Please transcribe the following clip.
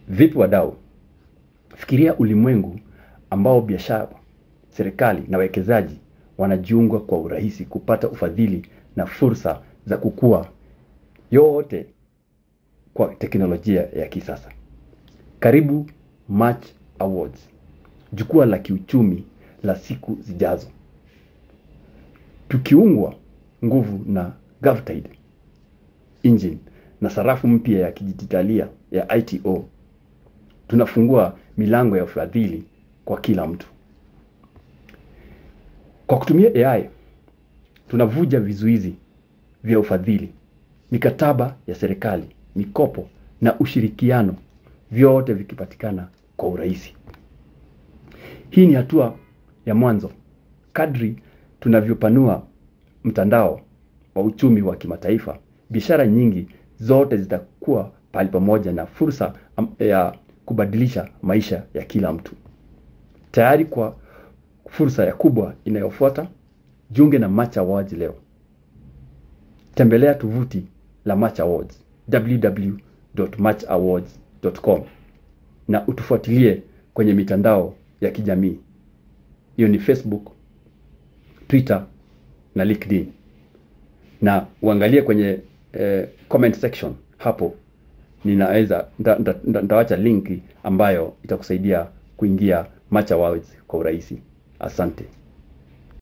Vipi wadau? Fikiria ulimwengu ambao biashara, serikali na wawekezaji wanajiunga kwa urahisi kupata ufadhili na fursa za kukua, yote kwa teknolojia ya kisasa. Karibu Match Awards, jukwaa la kiuchumi la siku zijazo. Tukiungwa nguvu na GovTide Engine na sarafu mpya ya kidijitalia ya ITO, tunafungua milango ya ufadhili kwa kila mtu. Kwa kutumia AI, tunavuja vizuizi vya ufadhili, mikataba ya serikali, mikopo na ushirikiano, vyote vikipatikana kwa urahisi. Hii ni hatua ya mwanzo. Kadri tunavyopanua mtandao wa uchumi wa kimataifa, biashara nyingi zote zitakuwa pale pamoja na fursa ya kubadilisha maisha ya kila mtu. Tayari kwa fursa ya kubwa inayofuata? Jiunge na Match Awards leo. Tembelea tovuti la Match Awards, www.matchawards.com, na utufuatilie kwenye mitandao ya kijamii. Hiyo ni Facebook, Twitter na LinkedIn. Na uangalie kwenye comment section hapo. Nitaacha linki ambayo itakusaidia kuingia Match Awards kwa urahisi. Asante.